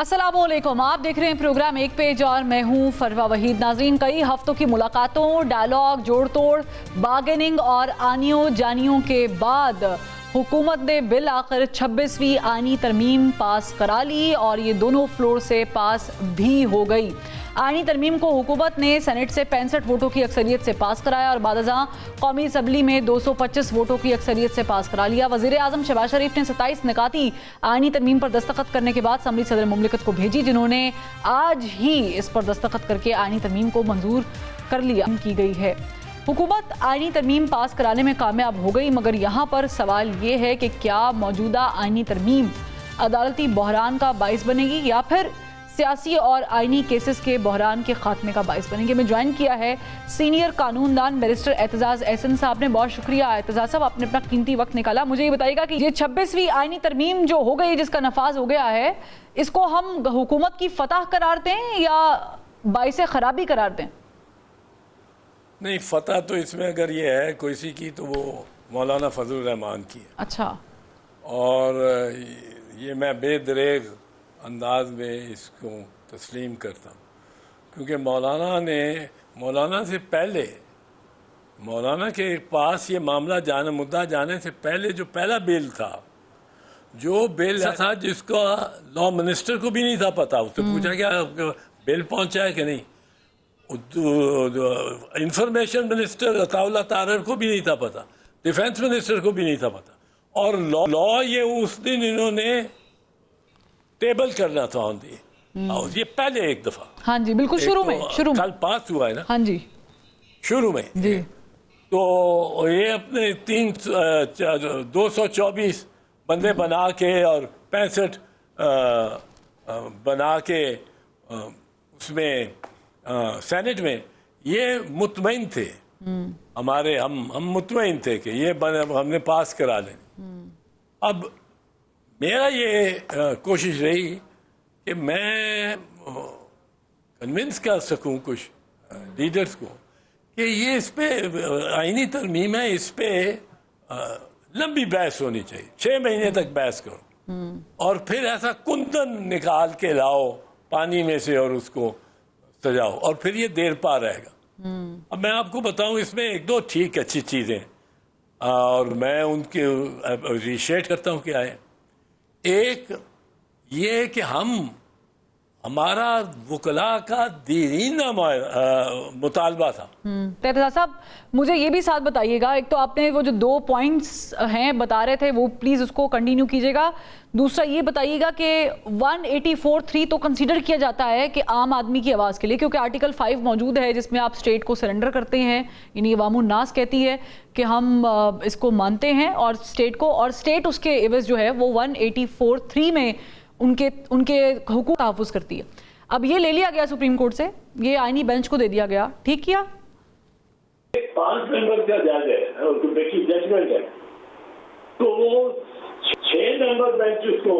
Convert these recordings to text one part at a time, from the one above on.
अस्सलामुअलैकुम, आप देख रहे हैं प्रोग्राम एक पेज और मैं हूं फरवा वहीद। नाज़रीन, कई हफ्तों की मुलाकातों, डायलॉग, जोड़ तोड़, बार्गेनिंग और आनियों जानियों के बाद हुकूमत ने बिल आखिर 26वीं आईनी तरमीम पास करा ली और ये दोनों फ्लोर से पास भी हो गई। आईनी तरमीम को हुकूमत ने सेनेट से 65 वोटों की अक्सरियत से पास कराया और बादअज़ां कौमी असम्बली में 225 वोटों की अक्सरियत से पास करा लिया। वज़ीर आज़म शहबाज शरीफ ने 27 निकाती आईनी तरमीम पर दस्तखत करने के बाद असम्बली सदर मुमलिकत को भेजी, जिन्होंने आज ही इस पर दस्तखत करके आईनी तरमीम को मंजूर कर लिया की गई है। हुकूमत आईनी तरमीम पास कराने में कामयाब हो गई, मगर यहाँ पर सवाल ये है कि क्या मौजूदा आईनी तरमीम अदालती बहरान का बाइस बनेगी या फिर सियासी और आईनी केसेस के बहरान के खात्मे का बाइस बनेंगे। मैं ज्वाइन किया है सीनियर कानूनदान बैरिस्टर एतजाज़ एहसन साहब ने। बहुत शुक्रिया एतजाज़ साहब, आपने अपना कीमती वक्त निकाला। मुझे ये बताइएगा कि ये 26वीं आईनी तरमीम जो हो गई, जिसका नफाज हो गया है, इसको हम हुकूमत की फतह करार दें या बाइस खराबी करार दें? नहीं, फतह तो इसमें अगर ये है कोई सी की तो वो मौलाना फजल रहमान की है। अच्छा। और ये मैं बेदरेग अंदाज में इसको तस्लीम करता हूँ, क्योंकि मौलाना से पहले, मौलाना के पास ये मामला मुद्दा जाने से पहले जो पहला बिल था, जो बिल था जिसको लॉ मिनिस्टर को भी नहीं था पता, उससे पूछा क्या बिल पहुंचा है कि नहीं, इंफॉर्मेशन मिनिस्टर अताउल्लाह तारर को भी नहीं था पता, डिफेंस मिनिस्टर को भी नहीं था पता, और लॉ ये उस दिन इन्होंने टेबल करना था ऑन दी, और ये पहले एक दफा। हाँ जी, बिल्कुल शुरू में कल पास हुआ है ना। हाँ जी, शुरू में जी। तो ये अपने 224 बंदे बना के और 65 बना के उसमें सेनेट में ये मुतमईन थे, हमारे हम मुतमईन थे कि ये हमने पास करा लें। अब मेरा ये कोशिश रही कि मैं कन्विंस कर सकूं कुछ लीडर्स को कि ये इस पे आईनी तरमीम है, इस पे लंबी बहस होनी चाहिए, 6 महीने तक बहस करो और फिर ऐसा कुंदन निकाल के लाओ पानी में से और उसको सजाओ और फिर ये देर पा रहेगा। अब मैं आपको बताऊं, इसमें एक दो ठीक अच्छी चीज़ें और मैं उनके अप्रिशिएट करता हूं क्या है। एक ये कि हमारा वकला का दीनीना मुतालबा था। एतजाज़ साहब, मुझे ये भी साथ बताइएगा, एक तो आपने वो जो 2 पॉइंट्स हैं बता रहे थे वो प्लीज़ उसको कंटिन्यू कीजिएगा। दूसरा ये बताइएगा कि 184(3) तो कंसीडर किया जाता है कि आम आदमी की आवाज़ के लिए, क्योंकि आर्टिकल 5 मौजूद है जिसमें आप स्टेट को सरेंडर करते हैं, यानी अवामुन नास कहती है कि हम इसको मानते हैं और स्टेट को, और स्टेट उसके एवज जो है वो 184(3) में उनके हुकूक तहफ़्फ़ुज़ करती है। अब ये ले लिया गया सुप्रीम कोर्ट से, ये आईनी बेंच को दे दिया गया, ठीक किया। 5 मेंबर का जज है और जजमेंट है, तो वो 6 मेंबर बेंच उसको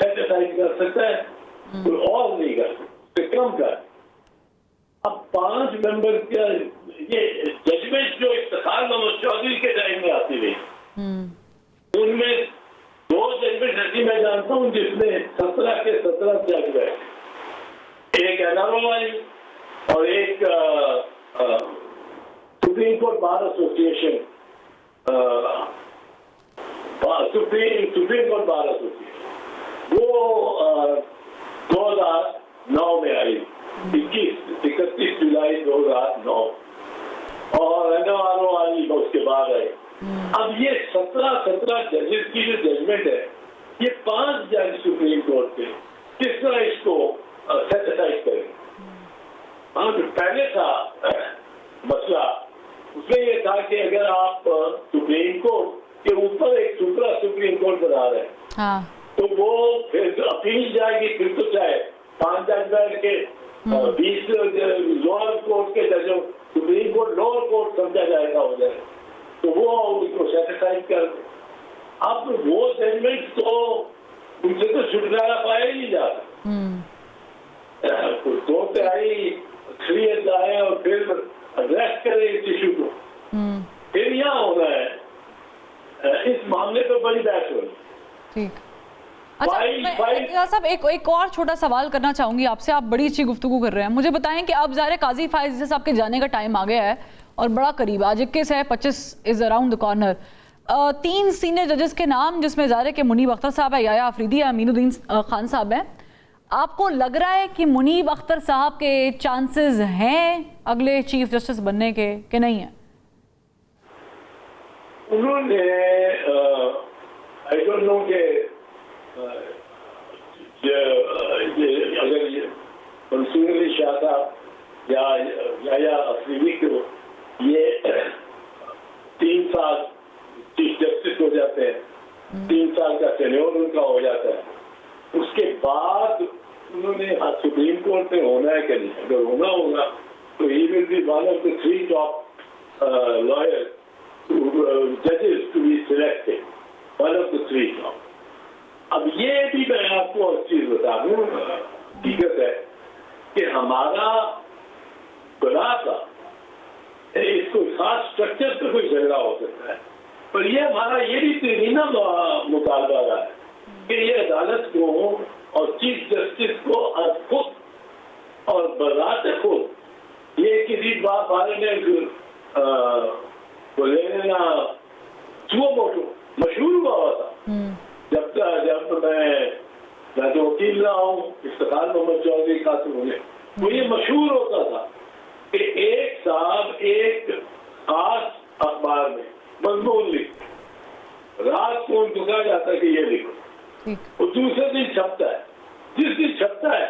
सेटिसाइड कर सकता है, कोई और नहीं कर सकता, कम कर। अब 5 मेंबर का ये जजमेंट जो इफ्तिखार मोहम्मद चौधरी के टाइम में आती रही, उनमें 2 जजमेंट ऐसी मैं जानता हूँ जिसमें 17 के 17 जज है, एक एनआरओ वाली और एक supreme court bar association, supreme court bar association, वो 2009 में आई, 31 जुलाई 2009, और एनआरओ वाली उसके बाद आई। अब ये 17 जजेस की जो जजमेंट है, ये 5 जज सुप्रीम कोर्ट के किस तरह इसको सेटिसाइड करें। हाँ, जो पहले था मसला, उसमें ये था कि अगर आप सुप्रीम कोर्ट के ऊपर एक सुप्रीम कोर्ट बना रहे हैं, हाँ, तो वो फिर अपील जाएगी, फिर तो चाहे 5 जज बैठ के 20 लोअर कोर्ट के जजों, सुप्रीम कोर्ट लोअर कोर्ट समझा जाएगा हो जाए, तो वो उसको सेटिसाइड कर दे। अब वो जजमेंट तो उनसे तो छुटकारा पाया ही नहीं जाता। तो आई 3 जाए और फिर एड्रेस करे इस इशू को, फिर यहाँ होना है इस मामले पर बड़ी बहस हो रही। ठीक। अच्छा एतजाज साहब एक और छोटा सवाल करना चाहूंगी आपसे। आप बड़ी अच्छी गुफ्तगू कर रहे हैं। मुझे बताएं कि अब ज़ाहिर काजी फाइज साहब के जाने का टाइम आ गया है और बड़ा करीब, आज 21 है, 25 is around the corner. 3 senior जजेस के नाम, जिसमें ज़ाहिर के मुनीब अख्तर साहब है, याया अफरीदी है, अमीनुद्दीन खान साहब हैं। आपको लग रहा है कि मुनीब अख्तर साहब के चांसेस हैं अगले चीफ जस्टिस बनने के कि नहीं है? उन्होंने आई डोंट नो कि अगर मंसूर अली शाह साहब या अफरीदी को ये 3 साल चीफ जस्टिस हो जाते हैं, 3 साल का टेन्योर उनका हो जाता है, उसके बाद उन्होंने सुप्रीम कोर्ट में होना है कि नहीं, अगर होना होगा तो he will be one of the 3 top lawyers जजेस to be selected, one of the 3 top. अब ये भी मैं आपको एक चीज बता दूं, हकीकत है कि हमारा बना था इसको खास स्ट्रक्चर पे कोई झगड़ा हो सकता है, पर ये हमारा ये भी तरीना मुतालबा रहा है कि ये अदालत को और चीफ जस्टिस को खुद और बजाते खुद ये किसी बारे में बोले ना सुओ मोटो मशहूर हुआ था। जब मैं तो वकील रहा हूँ, इफ्तिखार मोहम्मद चौधरी खातून होने, वो ये मशहूर होता था कि एक साहब एक खास अखबार में मजमून लिखते, रात को उनको कहा जाता है कि ये लिखो, और दूसरे दिन छपता है, जिस दिन छपता है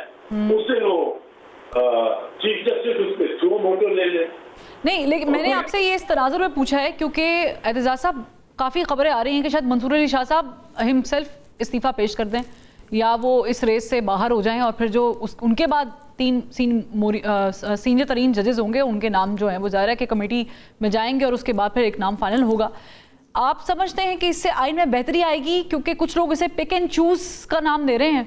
उस दिन वो चीफ जस्टिस उस पर सुओ मोटो ले ले। नहीं, लेकिन मैंने आपसे ये इस तनाजुर में पूछा है क्योंकि एतजाज साहब काफ़ी खबरें आ रही हैं कि शायद मंसूर अली शाह साहब हिमसेल्फ इस्तीफ़ा पेश कर दें या वो इस रेस से बाहर हो जाएं और फिर जो उनके बाद 3 सीनियर तरीन जजेस होंगे उनके नाम जो हैं वो ज़ाहिर है कि कमेटी में जाएंगे और उसके बाद फिर एक नाम फाइनल होगा। आप समझते हैं कि इससे आइन में बेहतरी आएगी, क्योंकि कुछ लोग इसे पिक एंड चूज का नाम दे रहे हैं?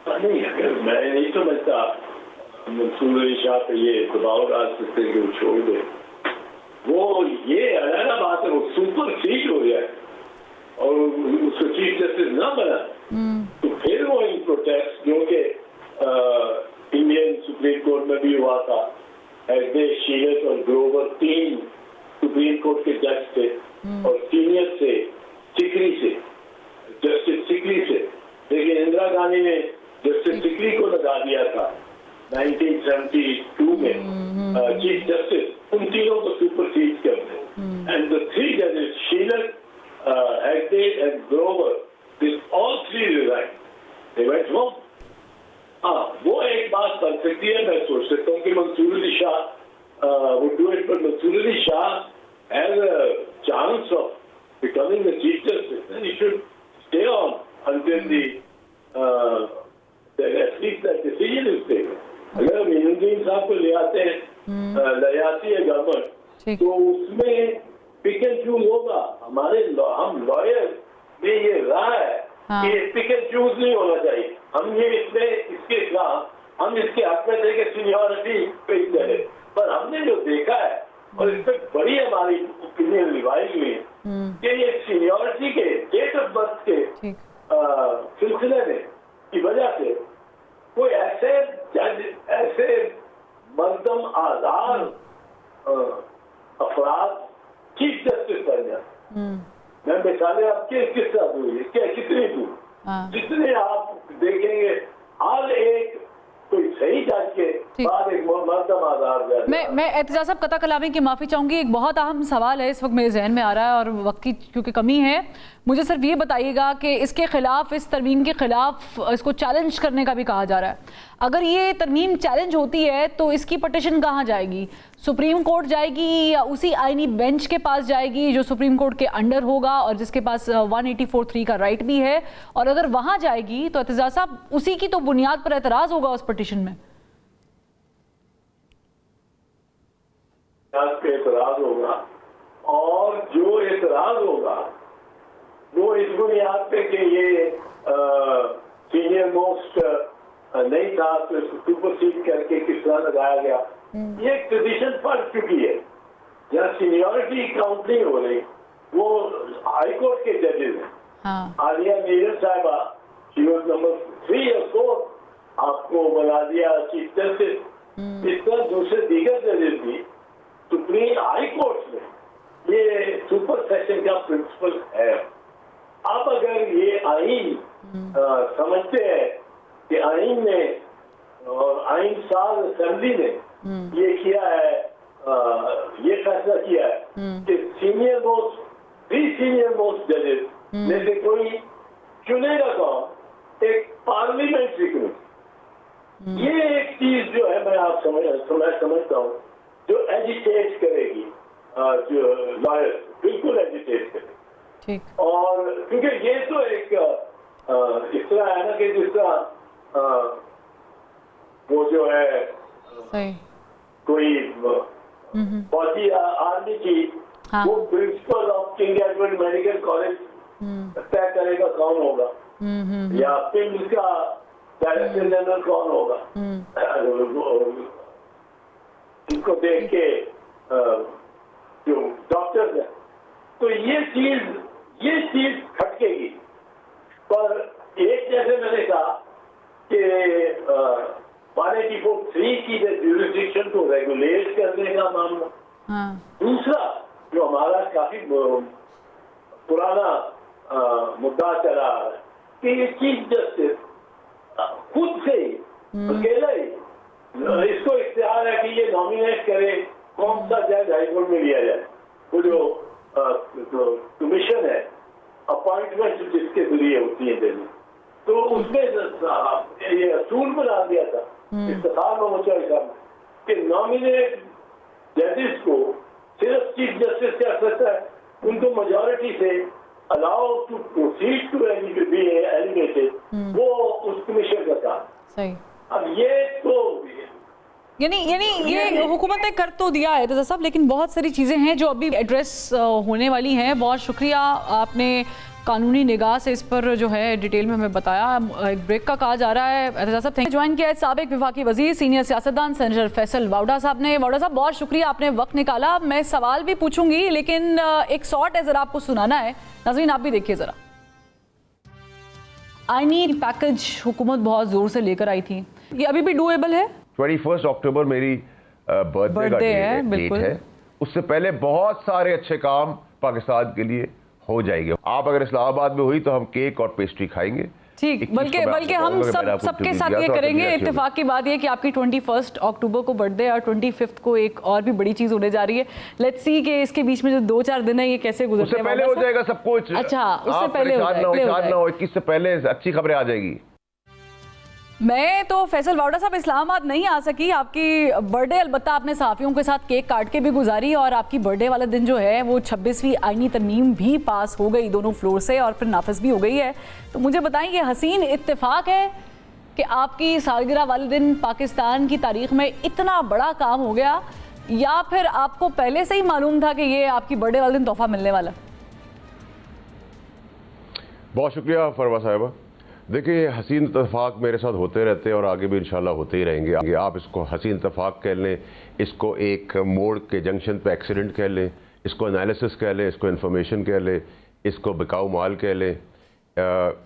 नहीं, मैं नहीं समझता मंसूर अली शाह पे ये दबाव डाल सकते कि वो छोड़ दे। वो ये अलग बात है, वो सुपर सीट हो जाए और उसको चीफ जस्टिस ना बना तो फिर वो इन प्रोटेस्ट जो कि इंडियन सुप्रीम कोर्ट में भी हुआ था, हेगड़े, शीलत और ग्रोवर 3 सुप्रीम कोर्ट के जज थे और सीनियर से सिकरी से जस्टिस सिकरी से, लेकिन इंदिरा गांधी ने जस्टिस सिकरी को लगा दिया था 1972 में चीफ जस्टिस, उन तीनों को सुपरसीड कर दे। एंड द 3 जजेस Shelat, Hegde and Grover, this all 3 resign, they went home. हाँ, वो एक बात बन सकती है, मैं सोच सकता हूँ कि Mansoor Ali Shah would do it, but Mansoor Ali Shah has a chance of becoming the chief justice, and he should stay on until at least that decision is taken. अगर अमीनुद्दीन साहब को ले आते हैं, ले आती है गवर्नमेंट, तो उसमें पिक एंड चूज होगा। हम लॉयर में ये राय है कि पिक एंड चूज नहीं होना चाहिए। हम ये इसके खिलाफ, हम इसके हक में थे कि सीनियरिटी पेश करें, पर हमने जो देखा है और इस पर बड़ी हमारी ओपिनियन रिवाइज हुई है कि ये सीनियरिटी के डेट ऑफ बर्थ के सिलसिले में की वजह से कोई ऐसे जज, ऐसे मजदम आजाद अफराद चीफ जस्टिस बन जाए। मैं मिसालें आपके किस साथ हुई है, क्या कितनी दूर, जितने आप देखेंगे हर एक कोई सही जज के बाद एक मजदम आजाद। मैं एतजाज साहब कता कलामी की माफ़ी चाहूँगी, एक बहुत अहम सवाल है इस वक्त मेरे जहन में आ रहा है और वक्त की क्योंकि कमी है। मुझे सिर्फ ये बताइएगा कि इसके खिलाफ, इस तरमीम के खिलाफ इसको चैलेंज करने का भी कहा जा रहा है। अगर ये तरमीम चैलेंज होती है तो इसकी पटिशन कहाँ जाएगी? सुप्रीम कोर्ट जाएगी या उसी आईनी बेंच के पास जाएगी जो सुप्रीम कोर्ट के अंडर होगा और जिसके पास 184(3) का राइट भी है? और अगर वहाँ जाएगी तो एतजाज साहब उसी की तो बुनियाद पर एतराज़ होगा उस पटिशन में। पे एतराज होगा और जो एतराज होगा वो इस बुनियाद पे कि ये सीनियर मोस्ट नहीं था तो इसको सुपरसीड करके किस तरह लगाया गया, ये पोजीशन पड़ चुकी है। जहाँ सीनियरिटी काउंट नहीं हो रही वो हाई कोर्ट के जजेस हैं। आलिया मीर साहिबा शी वॉज नंबर 3 या 4, आपको बना दिया चीफ जस्टिस। इस तरह दूसरे दीगर जजेस भी सुप्रीम हाई कोर्ट में ये सुपर सेशन का प्रिंसिपल है। अब अगर ये आइन समझते हैं कि आइन ने और आइन साज असेंबली ने ये किया है, ये फैसला किया है कि सीनियर मोस्ट 3 सीनियर मोस्ट जजेस में से कोई चुनेगा कौन, एक पार्लियामेंट्री कमेटी। ये एक चीज जो है मैं समझता हूँ जो एजिटेट करेगी, जो लॉयर बिल्कुल एजिटेट करेगी। ठीक। और क्योंकि ये तो एक इस तरह है ना कि जिस तरह वो जो है सही। कोई फौजी आर्मी की हाँ। वो principle of king Edward medical college तय करेगा कौन होगा, या पिम्स का डायरेक्टर जनरल कौन होगा। इनको देख के जो डॉक्टर्स है, तो ये चीज खटकेगी। पर एक जैसे मैंने कहा कि 184(3) की ज्यूरिसडिक्शन को रेगुलेट करने का मामला। हाँ। दूसरा जो हमारा काफी पुराना मुद्दा चला है कि ये चीफ जस्टिस खुद से ही अकेला ही इसको इख्तियार है कि ये नॉमिनेट करे कौन सा जज हाईकोर्ट में लिया जाए। वो जो कमीशन है अपॉइंटमेंट जिसके जरिए होती है दिल्ली, तो उसमें ये असूल बना दिया था इफ्तिखार मोहम्मद साहब कि नॉमिनेट जजेस को सिर्फ चीफ जस्टिस कर सकता है, उनको मेजॉरिटी से allow to proceed to be eliminated, वो उस कमीशन का काम। सही। अब ये तो यानी ये हुकूमत ने कर तो दिया है रजा साहब, लेकिन बहुत सारी चीज़ें हैं जो अभी एड्रेस होने वाली हैं। बहुत शुक्रिया, आपने कानूनी निगाह से इस पर जो है डिटेल में हमें बताया। एक ब्रेक का कहा जा रहा है। रजा साहब, ज्वाइन किया है साबिक विफाकी वजीर सीनियर सियासतदान सेनेटर फैसल वावड़ा साहब ने। वावड़ा साहब, बहुत शुक्रिया, आपने वक्त निकाला। मैं सवाल भी पूछूंगी, लेकिन एक शॉर्ट है, ज़रा आपको सुनाना है। नाज़रीन, आप भी देखिए ज़रा। आईनी पैकेज हुकूमत बहुत ज़ोर से लेकर आई थी, ये अभी भी डूएबल है? 21 अक्टूबर मेरी बर्थडे का डेट है। उससे पहले बहुत सारे अच्छे काम पाकिस्तान के लिए हो जाएंगे। आप अगर इस्लामाबाद में हुई तो हम केक और पेस्ट्री खाएंगे। ठीक, बल्कि हम सबके साथ ये करेंगे। इत्तेफाक की बात ये कि आपकी 21 अक्टूबर को बर्थडे और 25 को एक और भी बड़ी चीज होने जा रही है। लेट्स सी कि इसके बीच में जो 2-4 दिन है ये कैसे गुजरते हैं। उससे पहले हो जाएगा सब कुछ। अच्छा, उससे पहले हो जाएगा। 21 से पहले अच्छी खबरें आ जाएगी। मैं तो फैसल वावड़ा साहब इस्लामाबाद नहीं आ सकी। आपकी बर्थडे अलबत्ता आपने सहाफ़ियों के साथ केक काट के भी गुजारी, और आपकी बर्थडे वाले दिन जो है वो 26वीं आईनी तरमीम भी पास हो गई दोनों फ्लोर से, और फिर नाफिज भी हो गई है। तो मुझे बताएं, ये हसीन इत्तेफाक है कि आपकी सालगिरह वाले दिन पाकिस्तान की तारीख में इतना बड़ा काम हो गया, या फिर आपको पहले से ही मालूम था कि ये आपकी बर्थडे वाले दिन तोहफा मिलने वाला? बहुत शुक्रिया फरवा साहिबा। देखिए, हसीन इत्तेफाक मेरे साथ होते रहते हैं और आगे भी इंशाल्लाह होते ही रहेंगे। आप इसको हसीन इत्तेफाक कह लें, इसको एक मोड़ के जंक्शन पे एक्सीडेंट कह लें, इसको एनालिसिस कह लें, इसको इन्फॉर्मेशन कह लें, इसको बिकाऊ माल कह लें,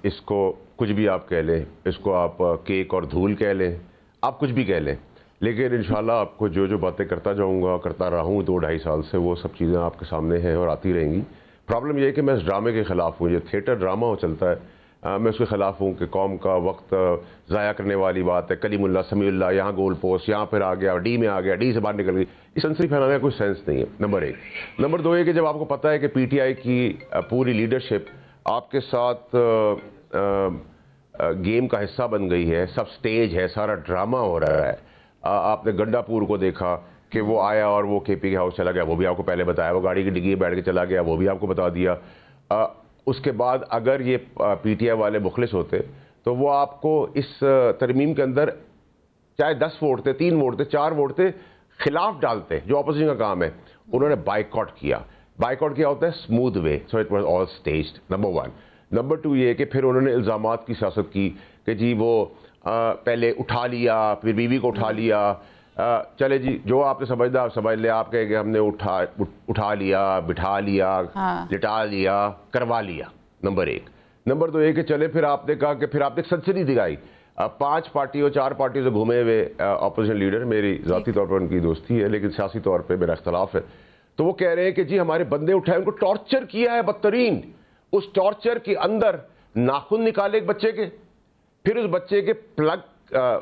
इसको कुछ भी आप कह लें, इसको आप केक और धूल कह लें, आप कुछ भी कह लें। लेकिन इंशाल्लाह आपको जो जो बातें करता जाऊँगा, करता रहा हूँ 2-2.5 साल से, वो सब चीज़ें आपके सामने हैं और आती रहेंगी। प्रॉब्लम यह है कि मैं इस ड्रामे के ख़िलाफ़ हूँ। ये थिएटर ड्रामा हो चलता है, मैं उसके ख़िलाफ़ हूँ कि कौम का वक्त ज़ाया करने वाली बात है। कलीमुल्लाह समीउल्लाह, यहाँ गोल पोस्ट, यहाँ फिर आ गया, डी में आ गया, डी से बाहर निकल गई। इस सनसनी फैलाने का कोई सेंस नहीं है, नंबर 1। नंबर 2 ये कि जब आपको पता है कि पीटीआई की पूरी लीडरशिप आपके साथ गेम का हिस्सा बन गई है, सब स्टेज है, सारा ड्रामा हो रहा है। आपने गंडापुर को देखा कि वो आया और वो केपी के हाउस चला गया, वो भी आपको पहले बताया। वो गाड़ी की डिग्गी में बैठ के चला गया, वो भी आपको बता दिया। उसके बाद अगर ये पीटीआई वाले मुखलिस होते तो वो आपको इस तरमीम के अंदर चाहे 10 वोट थे, 3 वोट थे, 4 वोट थे, खिलाफ डालते, जो अपोजिशन का काम है। उन्होंने बाइकआउट किया। बाइकआउट किया होता है smooth way, so it was all staged, number 1। Number 2 ये कि फिर उन्होंने इल्ज़ामात की सियासत की कि जी वो पहले उठा लिया, फिर बीवी को उठा लिया। चले जी, जो आपने समझदा आप समझ ले। आप कहेंगे हमने उठा लिया, बिठा लिया, लिटा लिया, करवा लिया, नंबर 1। नंबर 2 ये कि चले फिर आपने कहा कि फिर आपने सब्सिडी दिखाई। 5 पार्टियों 4 पार्टियों से घूमे हुए अपोजिशन लीडर, मेरी ज़ाती तौर पर उनकी दोस्ती है लेकिन सियासी तौर पर मेरा इख्तलाफ है, तो वो कह रहे हैं कि जी हमारे बंदे उठाए, उनको टॉर्चर किया है बदतरीन। उस टॉर्चर के अंदर नाखून निकाले एक बच्चे के, फिर उस बच्चे के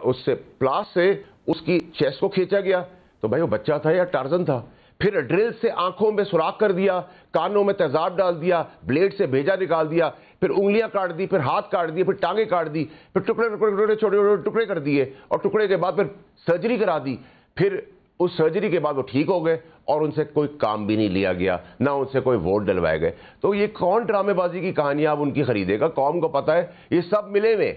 उससे प्लास से उसकी चेस्ट को खींचा गया, तो भाई वो बच्चा था या टार्जन था। फिर ड्रिल से आंखों में सुराख कर दिया, कानों में तेजाब डाल दिया, ब्लेड से भेजा निकाल दिया, फिर उंगलियां काट दी, फिर हाथ काट दिए, फिर टांगे काट दी, फिर टुकड़े टुकड़े छोटे छोटे टुकड़े कर दिए, और टुकड़े के बाद फिर सर्जरी करा दी। फिर उस सर्जरी के बाद वो ठीक हो गए और उनसे कोई काम भी नहीं लिया गया, ना उनसे कोई वोट डलवाए गए। तो ये कौन ड्रामेबाजी की कहानियां अब उनकी खरीदेगा? कौम को पता है ये सब मिले हुए।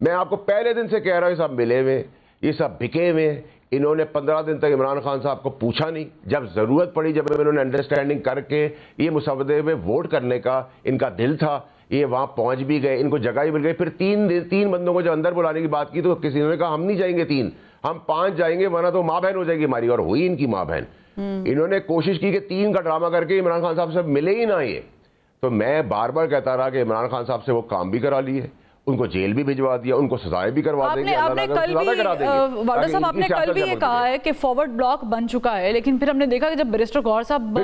मैं आपको पहले दिन से कह रहा हूं, ये सब मिले हुए, ये सब बिके हुए। इन्होंने 15 दिन तक इमरान खान साहब को पूछा नहीं। जब जरूरत पड़ी, जब इन्होंने अंडरस्टैंडिंग करके ये मुसवदे में वोट करने का इनका दिल था, ये वहां पहुंच भी गए, इनको जगह ही मिल गई। फिर 3 बंदों को जब अंदर बुलाने की बात की तो किसी ने कहा हम नहीं जाएंगे 3, हम 5 जाएंगे, वरना तो माँ बहन हो जाएगी हमारी, और हुई इनकी माँ बहन। इन्होंने कोशिश की कि 3 का ड्रामा करके इमरान खान साहब से मिले ही ना ये। तो मैं बार बार कहता रहा कि इमरान खान साहब से वो काम भी करा लिए, उनको जेल भी भिजवा दिया, उनको सजाएं भी करवा देंगे। आपने कल भी वाडा साहब आपने कल भी ये कहा है कि फॉरवर्ड ब्लॉक बन चुका है, लेकिन फिर हमने देखा कि जब बैरिस्टर गौहर साहब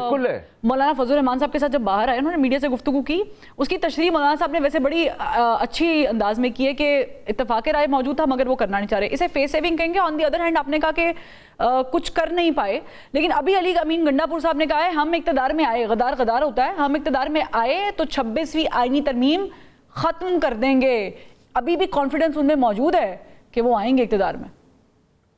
मौलाना फजल रहमान साहब के साथ जब बाहर आए, उन्होंने मीडिया से गुफ्तगू की, उसकी तशरीह मौलाना साहब ने वैसे बड़ी अच्छी अंदाज में की है कि इत्तेफाक राय मौजूद था मगर वो करना नहीं चाह रहे। इसे फेस सेविंग कहेंगे। ऑन दी अदर हैंड आपने कहा कि कुछ कर नहीं पाए, लेकिन अभी अली अमीन गंडापुर साहब ने कहा है हम इक़्तिदार में आए, गद्दार गद्दार होता है, हम इक़्तिदार में आए तो 26वीं आईनी तरमीम खत्म कर देंगे। अभी भी कॉन्फिडेंस उनमें मौजूद है कि वो आएंगे इक़्तिदार में?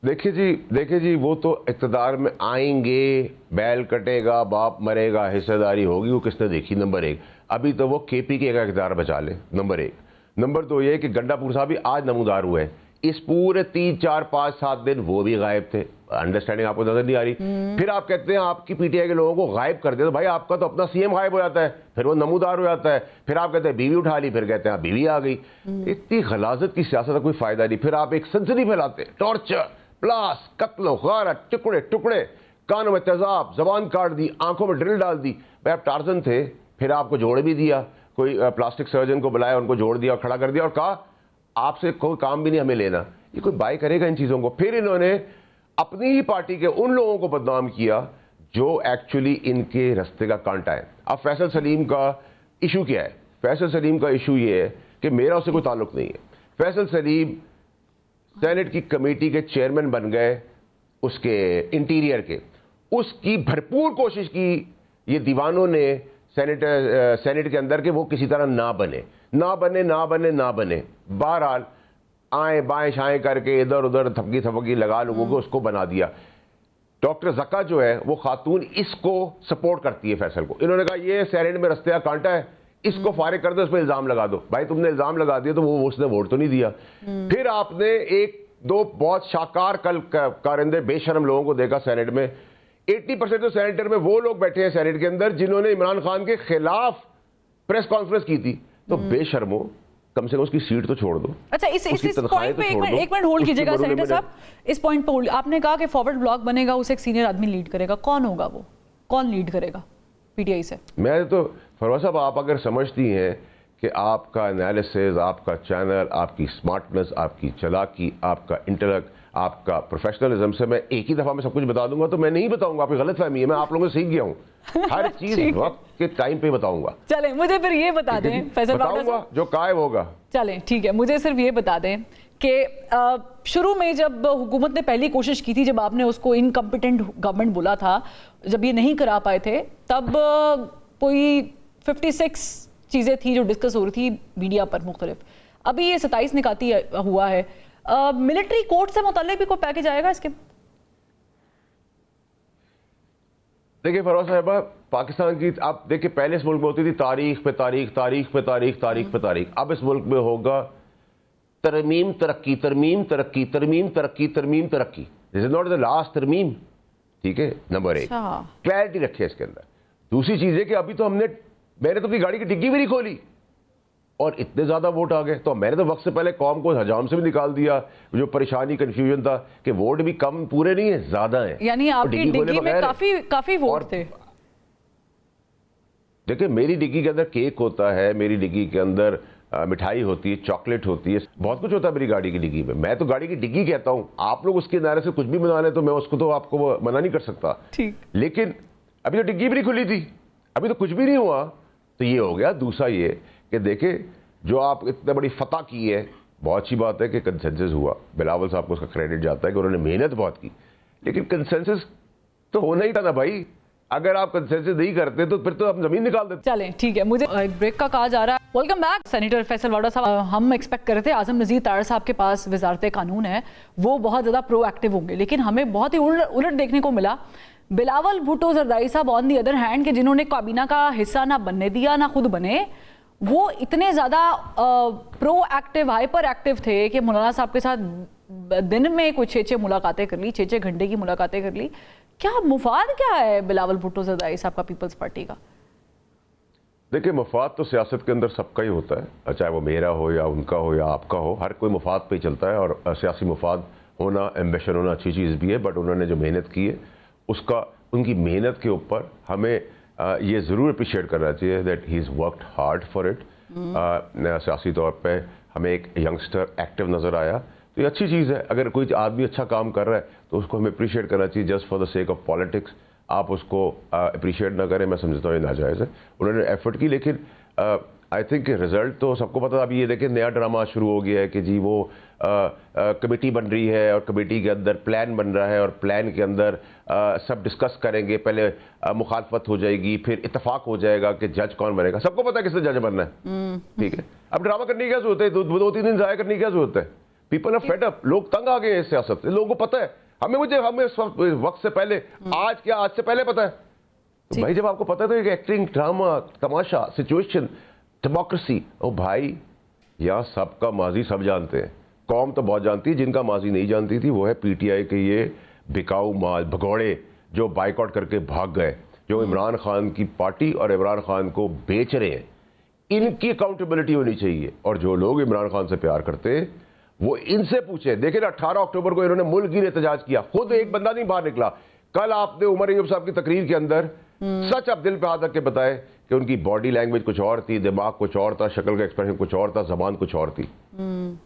देखिए जी, वो तो इक़्तिदार में आएंगे, बैल कटेगा, बाप मरेगा, हिस्सेदारी होगी, वो किसने देखी? नंबर 1। अभी तो वो KPK का इक़्तिदार बचा ले, नंबर 1। नंबर 2 ये कि गंडापुर साहब भी आज नमूदार हुए हैं। इस पूरे 3, 4, 5, 7 दिन वो भी गायब थे। अंडरस्टैंडिंग आपको नजर नहीं आ रही। फिर आप कहते हैं आपकी PTI के लोगों को गायब कर दिया, तो भाई आपका तो अपना CM गायब हो जाता है, फिर वो नमूदार हो जाता है। फिर आप कहते हैं बीवी उठा ली, फिर कहते हैं बीवी आ गई। इतनी गलाजत की सियासत का कोई फायदा नहीं। फिर आप एक सनसनी फैलाते, टॉर्चर, प्लास, कत्ल, गारत, टुकड़े टुकड़े, कानों में तेजाब, जबान काट दी, आंखों में ड्रिल डाल दी। भाई आप टार्जन थे, फिर आपको जोड़ भी दिया, कोई प्लास्टिक सर्जन को बुलाया, उनको जोड़ दिया और खड़ा कर दिया और कहा आपसे कोई काम भी नहीं हमें लेना। ये कोई बाय करेगा इन चीजों को? फिर इन्होंने अपनी ही पार्टी के उन लोगों को बदनाम किया जो एक्चुअली इनके रास्ते का कांटा है। अब फैसल सलीम का इशू क्या है? फैसल सलीम का इशू ये है कि मेरा उससे कोई ताल्लुक नहीं है। फैसल सलीम सेनेट की कमेटी के चेयरमैन बन गए, उसके इंटीरियर के। उसकी भरपूर कोशिश की ये दीवानों ने सेनेट के अंदर के वो किसी तरह ना बने। बहरहाल आए बाएं शाएं करके इधर उधर थपकी थपकी लगा लोगों को उसको बना दिया। डॉक्टर जक्का जो है वो खातून इसको सपोर्ट करती है फैसल को। इन्होंने कहा ये सेनेट में रस्ते का कांटा है, इसको फारिग कर दो, इस पर इल्जाम लगा दो। भाई तुमने इल्जाम लगा दिया तो वो उसने वोट तो नहीं दिया। फिर आपने 1-2 बहुत शाकार कल कारिंदे बेशरम लोगों को देखा सेनेट में। 80% तो सेनेटर में वो लोग बैठे हैं सेनेट के अंदर जिन्होंने इमरान खान के खिलाफ प्रेस कॉन्फ्रेंस की थी। तो बेशर्मो, कम से कम उसकी सीट तो छोड़ दो। अच्छा, इस पॉइंट पे एक मिनट होल्ड कीजिएगा सेनेटर साहब। इस पॉइंट पे होल्ड, आपने कहा कि फॉरवर्ड ब्लॉक बनेगा, उसे एक सीनियर आदमी लीड करेगा। कौन होगा वो? कौन लीड करेगा PTI से? मैं तो फरवा साहब, आप अगर समझती हैं कि आपका एनालिसिस, आपका चैनल, आपकी स्मार्टनेस, आपकी चालाकी, आपका इंटेलेक्ट, आपका प्रोफेशनलिज्म से मैं एक ही दफा में सब कुछ बता दूंगा, तो मैं नहीं बताऊंगा। आपकी गलतफहमी है, मैं आप लोगों से सीख गया हूं। हर चीज वक्त के टाइम पे बताऊंगा। चलें, मुझे फिर ये बता दें फैसल, बताऊंगा जो कायम होगा। चलें ठीक है, मुझे सिर्फ ये बता दें कि शुरू में जब हुकूमत ने पहली कोशिश की थी, जब आपने उसको इनकम्पिटेंट गवर्नमेंट बोला था, जब ये नहीं करा पाए थे, तब कोई 56 चीज़ें थी जो डिस्कस हो रही थी मीडिया पर मुख्तलिफ। अभी ये 27 निकाती हुआ है। मिलिट्री कोर्ट से मुताल्लिक भी कोई पैकेज आएगा इसके? देखिए फरवा साहिबा, पाकिस्तान की आप देखिए पहले इस मुल्क में होती थी तारीख पे तारीख, तारीख पे तारीख, तारीख पे तारीख। अब इस मुल्क में होगा तरमीम तरक्की, तरमीम तरक्की, तरमीम तरक्की, तरमीम तरक्की। This is not the last तरमीम। ठीक है, नंबर 1 क्लैरिटी रखिए इसके अंदर। दूसरी चीज है कि अभी तो मैंने तो अपनी गाड़ी की डिग्गी भी नहीं खोली और इतने ज्यादा वोट आ गए। तो मैंने तो वक्त से पहले कौम को हजाम से भी निकाल दिया। जो परेशानी कंफ्यूजन था कि वोट भी कम पूरे नहीं है, ज्यादा है। यानी आपकी डिग्गी में काफी वोट थे। देखिए मेरी डिग्गी के अंदर केक होता है, मेरी डिग्गी के अंदर मिठाई होती है, चॉकलेट होती है, बहुत कुछ होता है मेरी गाड़ी की डिग्गी में। मैं तो गाड़ी की डिग्गी कहता हूँ, आप लोग उसके नारे से कुछ भी बना लें तो मैं उसको तो आपको मना नहीं कर सकता। ठीक। लेकिन अभी तो डिग्गी भी नहीं खुली थी, अभी तो कुछ भी नहीं हुआ, तो ये हो गया। दूसरा ये कि देखे जो आप इतने बड़ी फतह की है, बहुत अच्छी बात है कि कंसेंसस हुआ, बिलावल साहब को उसका क्रेडिट जाता है कि उन्होंने मेहनत बहुत की, लेकिन कंसेंसस तो होना ही था ना भाई। अगर आप कंसेंसस नहीं करते तो फिर तो हम जमीन निकाल देते। चलें ठीक है, मुझे एक ब्रेक का कहा जा रहा है। वेलकम बैक सेनेटर फैसल वाडा साहब। हम एक्सपेक्ट कर रहे थे आजम नज़ीर तारड़ साहब के पास वजारत कानून है, वो बहुत ज़्यादा प्रोएक्टिव होंगे, लेकिन हमें बहुत ही उलट देखने को मिला। बिलावल भुट्टो जरदारी साहब ऑन दी अदर हैंड के जिन्होंने काबीना का हिस्सा ना बनने दिया ना खुद बने, वो इतने ज़्यादा प्रोएक्टिव हाइपर एक्टिव थे कि मौलाना साहब के साथ दिन में कुछ 6-6 मुलाकातें कर ली, 6-6 घंटे की मुलाकातें कर ली। क्या मुफाद क्या है बिलावल भुट्टो जरदारी साहब का पीपल्स पार्टी का? देखिए, मफाद तो सियासत के अंदर सबका ही होता है, चाहे वो मेरा हो या उनका हो या आपका हो, हर कोई मफाद पे ही चलता है। और सियासी मफाद होना, एम्बिशन होना अच्छी चीज़ भी है, बट उन्होंने जो मेहनत की है उसका, उनकी मेहनत के ऊपर हमें ये ज़रूर अप्रिशिएट करना चाहिए that he is worked hard for it. सियासी तौर पे हमें एक यंगस्टर एक्टिव नज़र आया, तो ये अच्छी चीज़ है। अगर कोई आदमी अच्छा काम कर रहा है तो उसको हमें अप्रिशिएट करना चाहिए। Just for the sake of politics आप उसको अप्रिशिएट ना करें, मैं समझता हूँ ये नाजायज़ है। उन्होंने एफर्ट की, लेकिन आई थिंक रिजल्ट तो सबको पता। अभी ये देखें, नया ड्रामा शुरू हो गया है कि जी वो कमेटी बन रही है और कमेटी के अंदर प्लान बन रहा है और प्लान के अंदर सब डिस्कस करेंगे। पहले मुखालफत हो जाएगी, फिर इत्तेफाक हो जाएगा कि जज कौन बनेगा। सबको पता है किसने जज बनना है, ठीक है। अब ड्रामा करने की क्या जरूरत है? 2-3 दिन ज़ाया करने की क्या जरूरत है? पीपल आर फेड अप, लोग तंग आ गए हैं इस सियासत से, लोगों को पता है। हमें इस वक्त से पहले, आज से पहले पता है। तो भाई जब आपको पता है तो एक एक्टिंग, ड्रामा, तमाशा, सिचुएशन, डेमोक्रेसी, ओ भाई यहाँ सबका माजी सब जानते हैं। कौम तो बहुत जानती है, जिनका माजी नहीं जानती थी वो है पीटीआई के ये बिकाऊ माल भगौड़े जो बाइकआउट करके भाग गए, जो इमरान खान की पार्टी और इमरान खान को बेच रहे हैं। इनकी अकाउंटेबिलिटी होनी चाहिए। और जो लोग इमरान खान से प्यार करते हैं वो इनसे पूछे। देखिए ना, 18 अक्टूबर को इन्होंने मुल्क गिर एहतजाज किया, खुद एक बंदा नहीं बाहर निकला। कल आपने उमर अय्यूब साहब की तकरीर के अंदर सच आप दिल पे हाथ रख के बताए कि उनकी बॉडी लैंग्वेज कुछ और थी, दिमाग कुछ और था, शक्ल का एक्सप्रेशन कुछ और था, जबान कुछ और थी।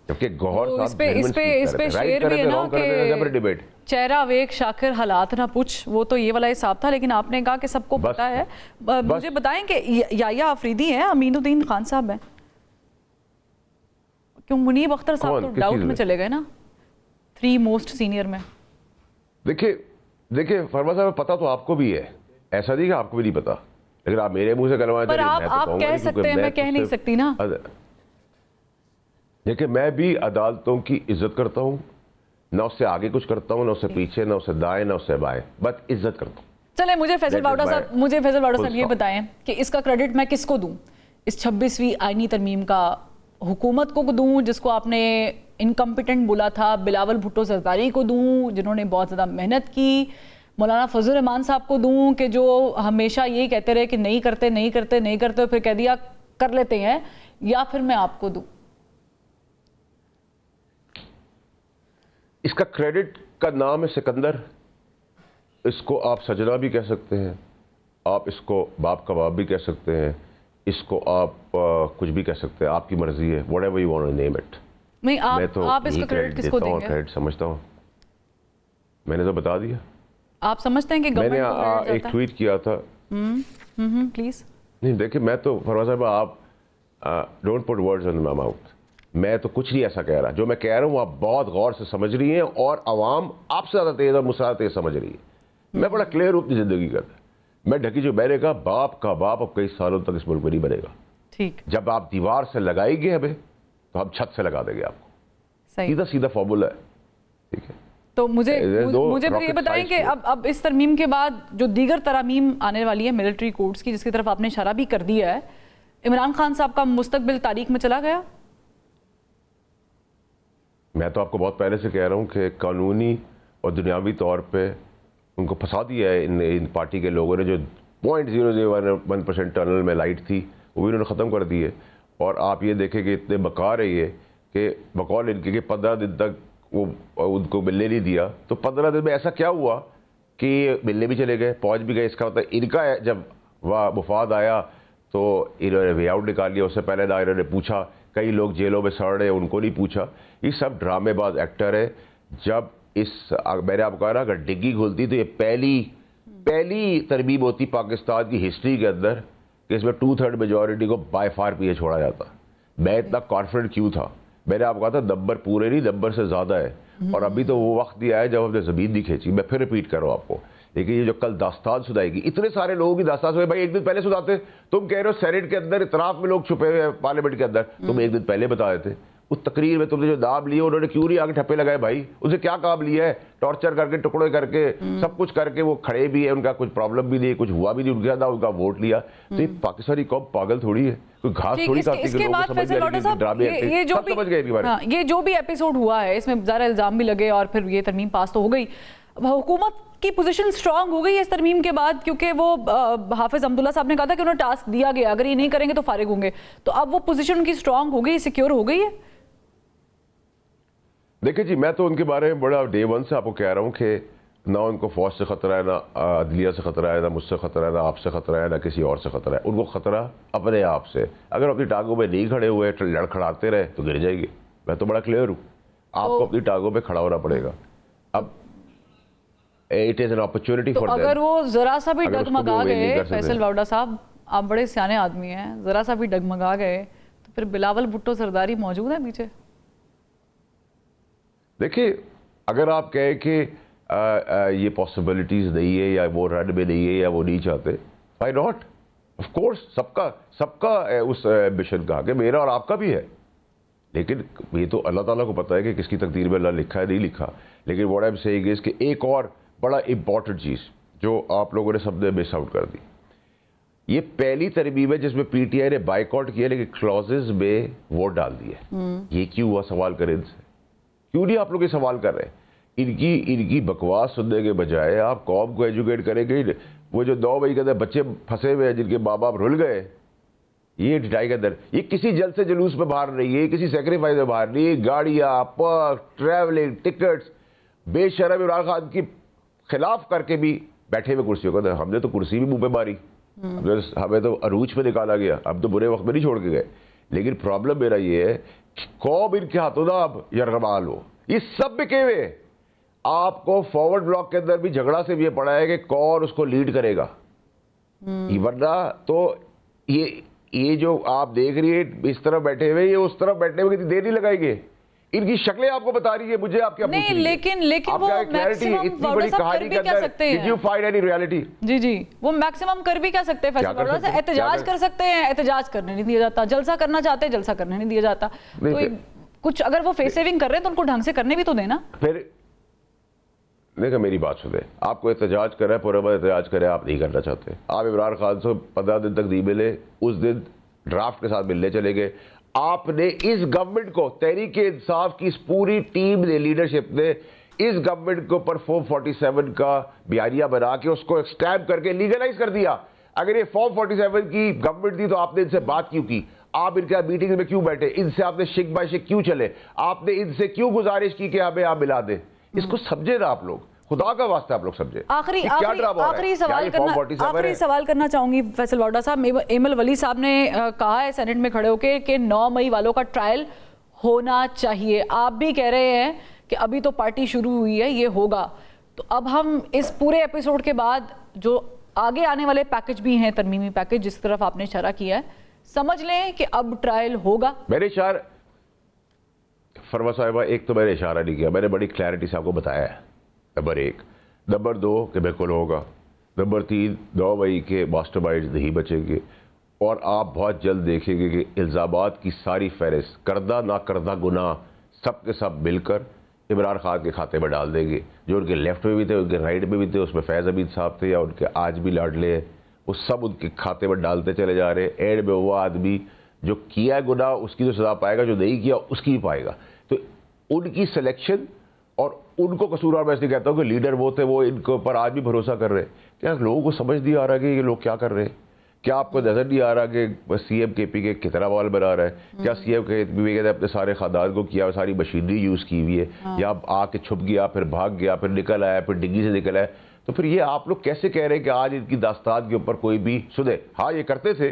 जबकि गौहर साहब इस पे शेर भी है ना कि डिबेट चेहरा वेख शाकिर हालात ना पूछ, वो तो ये वाला हिसाब था। लेकिन आपने कहा कि सबको पता है। मुझे बताएं कि याया अफरीदी हैं, अमीनुद्दीन खान साहब हैं, क्यों मुनीब अख्तर साहब तो डाउट में चले गए ना 3 मोस्ट सीनियर में? देखिए फरमा साहब, पता तो आपको भी है, ऐसा नहीं कि आपको भी नहीं पता, लेकिन आप मेरे मुंह से करवाएं पर आप कह सकते हैं, मैं कह नहीं सकती ना। देखिए, मैं भी अदालतों की इज्जत करता हूँ, ना उससे आगे कुछ करता हूँ, ना उससे पीछे, ना उससे दाएं, ना उससे बाएं, बस इज्जत करता हूँ। चले, मुझे फैसल वाडा साहब ये बताएं कि इसका क्रेडिट मैं किसको दूं, इस 26वीं आईनी तरमीम का? हुकूमत को दूं जिसको आपने इनकम्पिटेंट बोला था, बिलावल भुट्टो जरदारी को दूं जिन्होंने बहुत ज़्यादा मेहनत की, मौलाना फजल रहमान साहब को दूं कि जो हमेशा ये कहते रहे कि नहीं करते, फिर कह दिया कर लेते हैं, या फिर मैं आपको दूं? इसका क्रेडिट का नाम है सिकंदर। इसको आप सजना भी कह सकते हैं, आप इसको बाप का बाप भी कह सकते हैं, इसको आप कुछ भी कह सकते हैं, आपकी मर्जी है, whatever you want to name it. नहीं, आप इसका क्रेडिट किसको देंगे? क्रेडिट समझता हूँ, मैंने तो बता दिया। आप समझते हैं कि मैंने एक ट्वीट किया था। प्लीज नहीं, देखिए, मैं तो फरवा साहब, आप don't put words in my mouth. मैं तो कुछ नहीं ऐसा कह रहा। जो मैं कह रहा हूँ आप बहुत गौर से समझ रही हैं, और आवाम आपसे ज़्यादा तेज और मुझसे तेज समझ रही है। मैं बड़ा क्लियर हूँ अपनी जिंदगी करता। मैं ढकी जो बहनेगा, बाप का बाप अब कई सालों तक इस मुल्क में नहीं बनेगा। ठीक, जब आप दीवार से लगाएंगे हमें, तो हम छत से लगा देंगे आपको। सही, सीधा फॉर्मूला है, ठीक है। तो मुझे फिर ये बताएं कि अब इस तरमीम के बाद जो दीगर तरमीम आने वाली है मिलिट्री कोड्स की, जिसकी तरफ आपने इशारा भी कर दिया है, इमरान खान साहब का मुस्तकबिल तारीख में चला गया? मैं तो आपको बहुत पहले से कह रहा हूँ कि कानूनी और दुनियावी तौर पे उनको फंसा दिया है इन पार्टी के लोगों ने। जो 0.001% टनल में लाइट थी वो भी उन्होंने ख़त्म कर दी है। और आप ये देखें कि इतने बकार है ये कि बकौल इनके 15 दिन तक वो उनको मिलने नहीं दिया। तो 15 दिन में ऐसा क्या हुआ कि मिलने भी चले गए, पहुँच भी गए? इसका मतलब इनका है, जब वह मुफाद आया तो इन्होंने वे आउट निकाल लिया। उससे पहले ना इन्होंने पूछा कई लोग जेलों में सड़ रहे हैं, उनको नहीं पूछा। ये सब ड्रामेबाज एक्टर है। जब मैंने आपको कहा ना, अगर डिग्गी खुलती तो ये पहली तरमीम होती पाकिस्तान की हिस्ट्री के अंदर कि इसमें 2/3 मेजॉरिटी को बाय फार पीछे छोड़ा जाता। मैं इतना कॉन्फिडेंट क्यों था? मैंने आपको कहा था नंबर पूरे नहीं, नंबर से ज्यादा है। और अभी तो वो वक्त भी आया जब हमने जमीन नहीं खींची। मैं फिर रिपीट कर रहा हूं आपको, लेकिन ये जो कल दास्तान सुनाएगी, इतने सारे लोगों की दास्तान सुनाई। भाई एक दिन पहले सुनाते। तुम कह रहे हो सेनेट के अंदर इतराफ में लोग छुपे हुए हैं, पार्लियामेंट के अंदर, तुम एक दिन पहले बता देते। उस तकरीर में तुमने जो नाम लिए, उन्होंने क्यों नहीं आगे ठप्पे लगाए? भाई उनसे क्या काम लिया है? टॉर्चर करके, टुकड़े करके, सब कुछ करके वो खड़े भी है, उनका कुछ प्रॉब्लम भी नहीं, कुछ हुआ भी नहीं उनके साथ, उनका वोट लिया। तो ये पाकिस्तानी कौम पागल थोड़ी है, कोई घास थोड़ी खाती है। इसके बाद फैसल लौटा साहब, ये जो भी एपिसोड हुआ है, इसमें ज़रा इल्जाम भी लगे और फिर ये तरमीम पास तो हो गई। हुकूमत की पोजीशन स्ट्रांग हो गई है इस तरमीम के बाद, क्योंकि वो हाफिज अब्दुल्ला साहब ने कहा था कि उन्हें टास्क दिया गया, अगर ये नहीं करेंगे तो फारिग होंगे। तो अब वो पोजीशन उनकी स्ट्रांग हो गई, सिक्योर हो गई है। देखिए जी, मैं तो उनके बारे में बड़ा डे वन से आपको कह रहा हूँ कि ना उनको फौज से खतरा है, ना अदलिया से खतरा है, ना मुझसे खतरा है, ना आपसे खतरा है, ना किसी और से खतरा है। उनको खतरा अपने आप से। अगर अपनी टांगों पे नहीं खड़े हुए, लड़खड़ाते रहे तो गिर जाएंगे। मैं तो बड़ा क्लियर हूँ, आपको अपनी टांगों पे खड़ा होना पड़ेगा। अब it is an opportunity for them. अगर वो जरा सा भी डगमगा गए, फैसल लाउडा साहब आप बड़े सियाने आदमी हैं, जरा सा भी डगमगा गए तो फिर बिलावल भुट्टो सरदारी मौजूद है पीछे। देखिए, अगर आप कहें कि ये पॉसिबिलिटीज नहीं है, या वो रन में नहीं है, या वो नहीं चाहते, व्हाई नॉट? ऑफ कोर्स सबका उस एम्बिशन का कि मेरा और आपका भी है। लेकिन ये तो अल्लाह ताला को पता है कि किसकी तकदीर में अल्लाह लिखा है, नहीं लिखा। लेकिन what I am saying is कि एक और बड़ा इंपॉर्टेंट चीज जो आप लोगों ने सबने मिस आउट कर दी, ये पहली तरमीम है जिसमें पीटीआई ने बाइकआउट किया, लेकिन क्लॉजेज में वोट डाल दिए। ये क्यों हुआ? सवाल करें इनसे। क्यों नहीं आप लोग ये सवाल कर रहे हैं? इनकी बकवास सुनने के बजाय आप कौम को एजुकेट करेंगे। वो जो 9 मई के अंदर बच्चे फंसे हुए हैं, जिनके माँ बाप रुल गए, ये ढाई के अंदर, ये किसी जल से जुलूस में बाहर नहीं है, किसी सेक्रीफाइस में बाहर नहीं है। गाड़ियां, पर्क, ट्रैवलिंग, टिकट्स, बेशरम इमरान खान की खिलाफ करके भी बैठे हुए कुर्सियों को। हमने तो कुर्सी भी मुंह पे मारी, हमें तो अरूज पे निकाला गया, अब तो बुरे वक्त में नहीं छोड़ के गए। लेकिन प्रॉब्लम मेरा ये है, कौम इनके हाथों ना अब यरगमाल हो। ये सब बिके हुए। आपको फॉरवर्ड ब्लॉक के अंदर भी झगड़ा से भी ये पड़ा है कि कौन उसको लीड करेगा। वरना तो ये जो आप देख रही है इस तरफ बैठे हुए, ये उस तरफ बैठने में कितनी देर नहीं लगाएंगे। इनकी शक्लें आपको बता रही है, मुझे आप क्या नहीं, लेकिन वो मैक्सिमम इतनी बड़ी कहानी के अंदर did you find any reality? जी, वो मैक्सिमम कर भी क्या सकते हैं? फैसल लौटा साहब एहतजाज कर सकते हैं, एहतजाज करने नहीं दिया जाता। जलसा करना चाहते हैं, जलसा करने नहीं दिया जाता। तो कुछ अगर वो फेस सेविंग कर रहे हैं तो उनको ढंग से करने भी तो देना। फिर देखिए, मेरी बात सुने, आपको एहतजाज कर रहा है, पूरा एहतजाज करे, आप नहीं करना चाहते। आप इमरान खान से 15 दिन तक नहीं मिले, उस दिन ड्राफ्ट के साथ मिलने चले गए। आपने इस गवर्नमेंट को, तहरीक इंसाफ की इस पूरी टीम ने, लीडरशिप ने इस गवर्नमेंट के ऊपर 447 का बयानिया बना के उसको स्टैम्प करके लीगलाइज कर दिया। अगर ये 447 की गवर्नमेंट थी तो आपने इनसे बात क्यों की? आप इनके मीटिंग में क्यों बैठे? इनसे आपने शिक बाय शिक क्यों चले? आपने इनसे क्यों गुजारिश की कि हमें आप मिला दें? इसको समझे ना आप लोग, खुदा का वास्ता आप लोग समझे। आखिरी सवाल करना चाहूंगी फैसल लौटा साहब। एमल वली साहब ने कहा है सेनेट में खड़े होकर कि 9 मई वालों का ट्रायल होना चाहिए। आप भी कह रहे हैं कि अभी तो पार्टी शुरू हुई है, ये होगा। तो अब हम इस पूरे एपिसोड के बाद जो आगे आने वाले पैकेज भी हैं, तरमीमी पैकेज जिस तरफ आपने इशारा किया है, समझ लें कि अब ट्रायल होगा। मेरे इशारा फरवा साहिबा, एक तो मैंने इशारा नहीं किया, मैंने बड़ी क्लैरिटी से आपको बताया है। नंबर 1, नंबर 2 कि बिल्कुल होगा। नंबर 3, 9 मई के मास्टरमाइंड्स नहीं बचेंगे। और आप बहुत जल्द देखेंगे कि इल्ज़ामात की सारी फहरिस्त, करदा ना करदा गुनाह, सब के सब मिलकर इमरान खान के खाते में डाल देंगे। जो उनके लेफ्ट में भी थे, उनके राइट में भी थे, उसमें फैज़ हमीद साहब थे या उनके आज भी लाडले हैं, वो सब उनके खाते में डालते चले जा रहे हैं। एंड में वो आदमी जो किया गुनाह उसकी तो सजा पाएगा, जो नहीं किया उसकी भी पाएगा। तो उनकी सिलेक्शन और उनको कसूरवार, मैं इसलिए कहता हूँ कि लीडर वो थे, वो इनके ऊपर आज भी भरोसा कर रहे हैं। क्या लोगों को समझ नहीं आ रहा कि ये लोग क्या कर रहे हैं? क्या आपको नजर नहीं आ रहा कि सीएम केपी के कितना बवाल बना रहा है? क्या सीएम केपी के अपने सारे खानदान को किया, सारी मशीनरी यूज की हुई है, या आके छुप गया, फिर भाग गया, फिर निकल आया, फिर डिग्गी से निकल आया? तो फिर ये आप लोग कैसे कह रहे हैं कि आज इनकी दास्तान के ऊपर कोई भी सुने? हाँ, ये करते थे,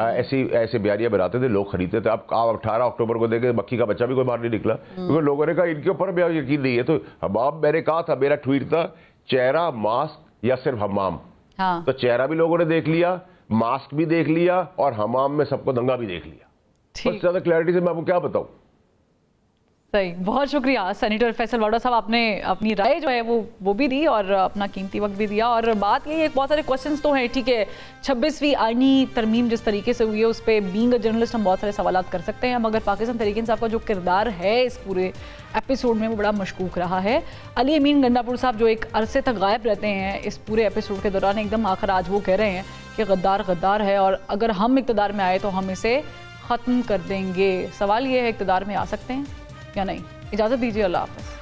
ऐसे बयानियां बनाते थे, लोग खरीदते थे। अब आप 18 अक्टूबर को देखे मक्खी का बच्चा भी कोई बाहर नहीं निकला, क्योंकि लोगों ने कहा इनके ऊपर भी यकीन नहीं है। तो अब मैंने कहा था, मेरा ट्वीट था, चेहरा, मास्क या सिर्फ हमाम। हाँ। तो चेहरा भी लोगों ने देख लिया, मास्क भी देख लिया और हमाम में सबको दंगा भी देख लिया। बस ज्यादा क्लैरिटी से मैं आपको क्या बताऊं। सही, बहुत शुक्रिया सेनेटर फैसल वाडा साहब, आपने अपनी राय जो है वो भी दी और अपना कीमती वक्त भी दिया। और बात यही है, बहुत सारे क्वेश्चंस तो हैं, ठीक है, 26वीं आईनी तरमीम जिस तरीके से हुई है उस पर बीइंग अ जर्नलिस्ट हम बहुत सारे सवाल कर सकते हैं, मगर पाकिस्तान तहरीक इंसाफ का जो किरदार है इस पूरे एपिसोड में वो बड़ा मशकूक रहा है। अली अमीन गंडापुर साहब जो एक अरसे तक गायब रहते हैं इस पूरे एपिसोड के दौरान, एकदम आखिर आज वो कह रहे हैं कि गद्दार गद्दार है और अगर हम इक़्तिदार में आए तो हम इसे ख़त्म कर देंगे। सवाल ये है, इक़्तिदार में आ सकते हैं या नहीं? इजाज़त दीजिए, अल्लाह हाफ़िज़।